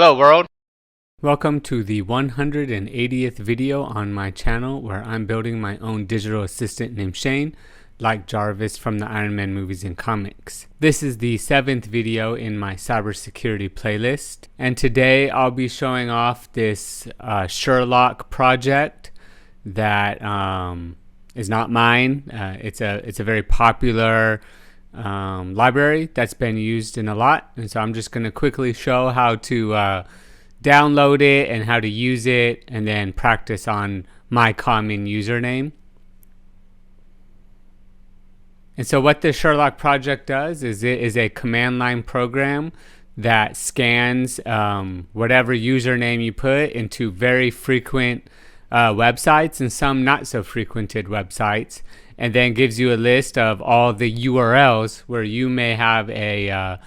Hello world! Welcome to the 180th video on my channel where I'm building my own digital assistant named Shane, like Jarvis from the Iron Man movies and comics. This is the 7th video in my cybersecurity playlist, and today I'll be showing off this Sherlock project that is not mine. It's a very popular library that's been used in a lot, and so I'm just going to quickly show how to download it and how to use it, and then practice on my common username. And so what the Sherlock project does is it is a command line program that scans whatever username you put into very frequent websites and some not so frequented websites, and then gives you a list of all the URLs where you may have a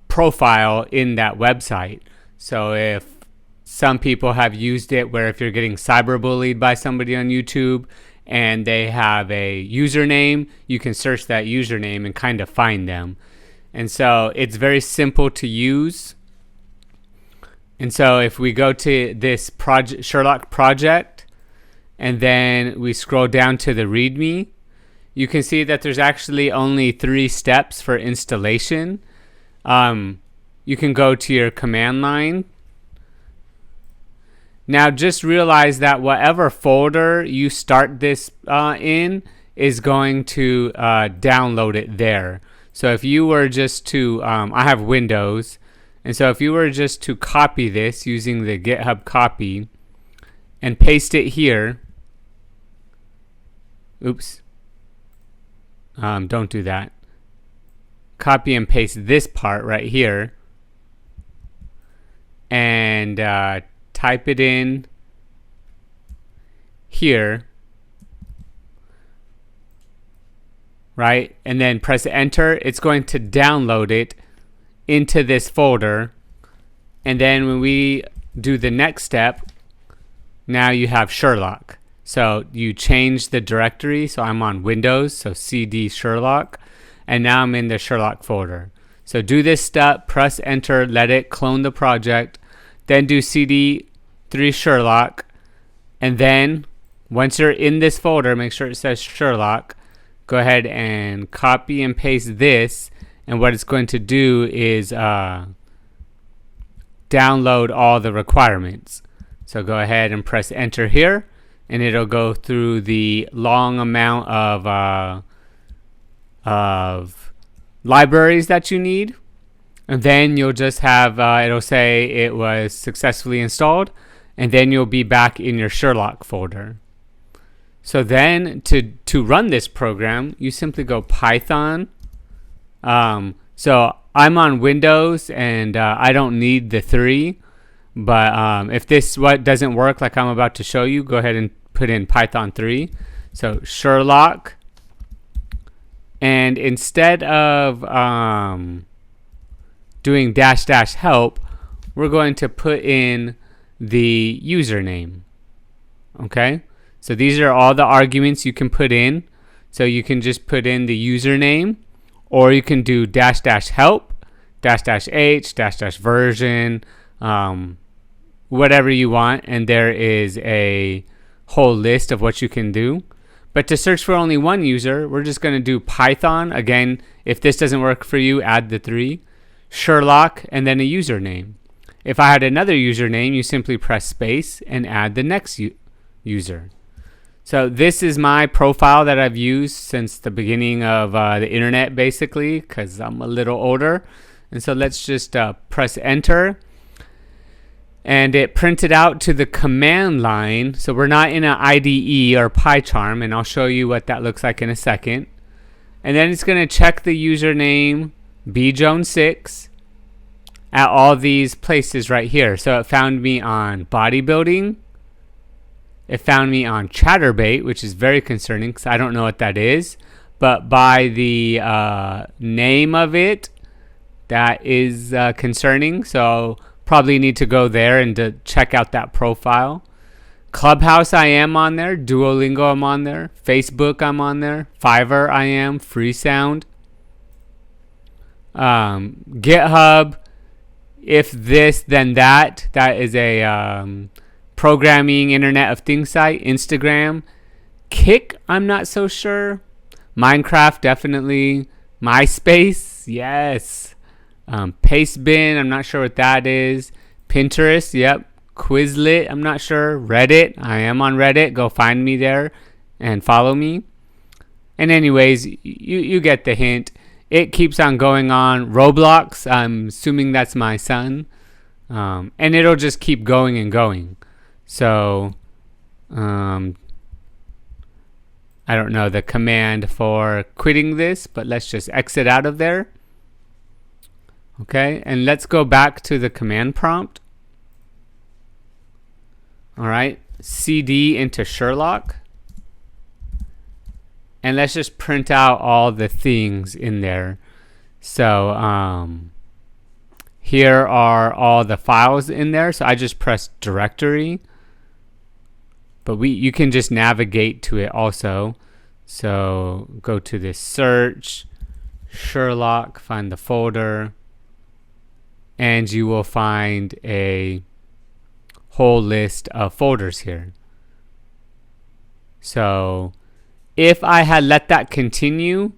profile in that website. So if some people have used it where if you're getting cyberbullied by somebody on YouTube and they have a username, you can search that username and kind of find them. And so it's very simple to use. And so if we go to this Sherlock project and then we scroll down to the README, you can see that there's actually only 3 steps for installation. You can go to your command line. Now just realize that whatever folder you start this in is going to download it there. So if you were just to, I have Windows, and so if you were just to copy this using the GitHub copy and paste it here, oops, don't do that. Copy and paste this part right here, and type it in here, right? And then press enter. It's going to download it into this folder. And then when we do the next step, now you have Sherlock. So you change the directory. So I'm on Windows, so CD Sherlock. And now I'm in the Sherlock folder. So do this step, press enter, let it clone the project, then do CD3 Sherlock, and then once you're in this folder, make sure it says Sherlock, go ahead and copy and paste this, and what it's going to do is download all the requirements. So go ahead and press enter here, and it'll go through the long amount of libraries that you need, and then you'll just have it'll say it was successfully installed, and then you'll be back in your Sherlock folder. So then to run this program, you simply go Python. So I'm on Windows, and I don't need the 3, but if this doesn't work like I'm about to show you, go ahead and put in Python 3. So Sherlock. And instead of doing -- help, we're going to put in the username. Okay? So these are all the arguments you can put in. So you can just put in the username, or you can do -- help, -- h, -- version, whatever you want. And there is a whole list of what you can do. But to search for only one user, we're just going to do Python. Again, if this doesn't work for you, add the 3. Sherlock, and then a username. If I had another username, you simply press space and add the next user. So this is my profile that I've used since the beginning of the internet, basically, because I'm a little older. And so let's just press enter. And it printed out to the command line. So we're not in an IDE or PyCharm, and I'll show you what that looks like in a second. And then it's going to check the username bjones6 at all these places right here. So it found me on bodybuilding. It found me on Chatterbait, which is very concerning because I don't know what that is. But by the name of it, that is concerning. So probably need to go there and to check out that profile. Clubhouse, I am on there. Duolingo, I'm on there. Facebook, I'm on there. Fiverr, I am. Freesound. GitHub if this, then that. That is a programming Internet of Things site. Instagram. Kick, I'm not so sure. Minecraft, definitely. MySpace, yes. Pastebin, I'm not sure what that is. Pinterest, yep. Quizlet, I'm not sure. Reddit, I am on Reddit. Go find me there and follow me. And anyways, you get the hint. It keeps on going on. Roblox, I'm assuming that's my son. And it'll just keep going and going. So, I don't know the command for quitting this, but let's just exit out of there. Okay, and let's go back to the command prompt. All right, cd into Sherlock. And let's just print out all the things in there. So here are all the files in there. So I just press directory. But you can just navigate to it also. So go to this search, Sherlock, find the folder, and you will find a whole list of folders here. So if I had let that continue,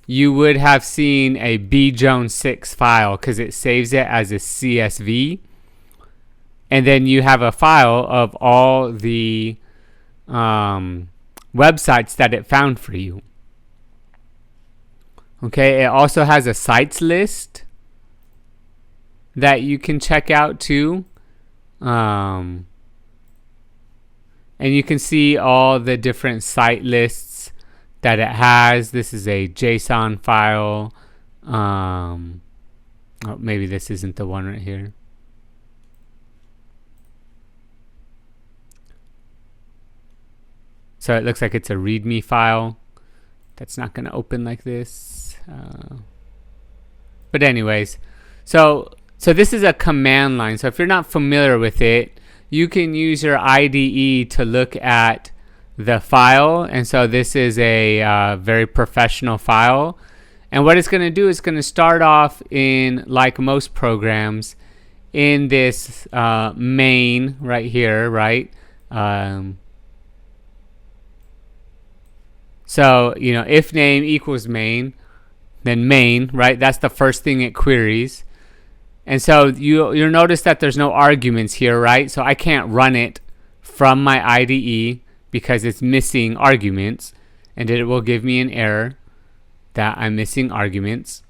you would have seen a bjones6 file because it saves it as a CSV. And then you have a file of all the websites that it found for you. Okay, it also has a sites list that you can check out too. And you can see all the different site lists that it has. This is a JSON file. Oh, maybe this isn't the one right here. So it looks like it's a README file. That's not going to open like this. But anyways, so this is a command line. So if you're not familiar with it, you can use your IDE to look at the file. And so this is a very professional file. And what it's going to do is going to start off in, like most programs, in this main right here, right? So, you know, if name equals main, then main, right? That's the first thing it queries. And so you'll notice that there's no arguments here, right? So I can't run it from my IDE because it's missing arguments. And it will give me an error that I'm missing arguments.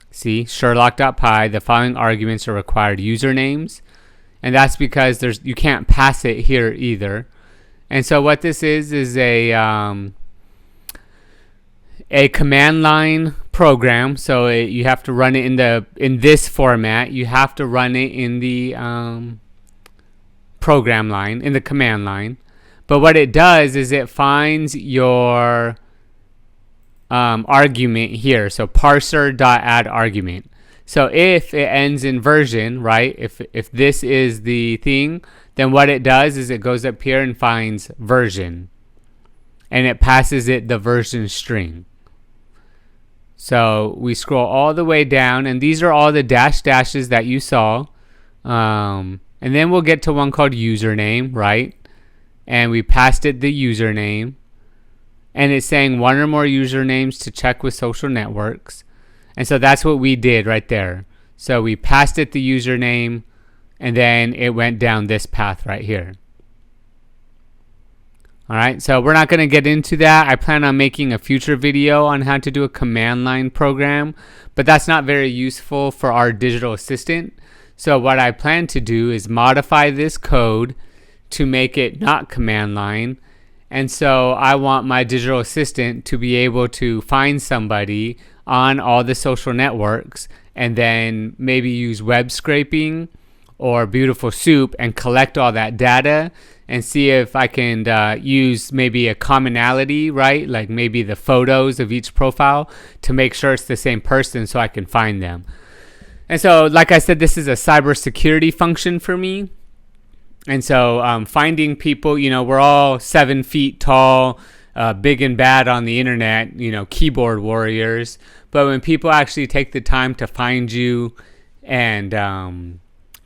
See, Sherlock.py, the following arguments are required usernames. And that's because you can't pass it here either. And so what this is a command line program. So you have to run it in this format. You have to run it in the program line, in the command line. But what it does is it finds your argument here. So parser.add argument. So if it ends in version, right? If this is the thing, then what it does is it goes up here and finds version. And it passes it the version string. So we scroll all the way down, and these are all the dashes that you saw. And then we'll get to one called username, right? And we passed it the username. And it's saying one or more usernames to check with social networks. And so that's what we did right there. So we passed it the username, and then it went down this path right here. All right, so we're not going to get into that. I plan on making a future video on how to do a command line program, but that's not very useful for our digital assistant. So what I plan to do is modify this code to make it not command line. And so I want my digital assistant to be able to find somebody on all the social networks and then maybe use web scraping or Beautiful Soup and collect all that data and see if I can use maybe a commonality, right? Like maybe the photos of each profile to make sure it's the same person so I can find them. And so, like I said, this is a cybersecurity function for me. And so finding people, you know, we're all 7 feet tall, big and bad on the internet, you know, keyboard warriors. But when people actually take the time to find you and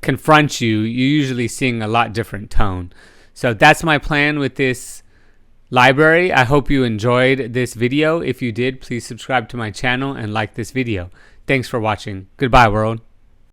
confronts you, you usually sing a lot different tone. So that's my plan with this library. I hope you enjoyed this video. If you did, please subscribe to my channel and like this video. Thanks for watching. Goodbye, world.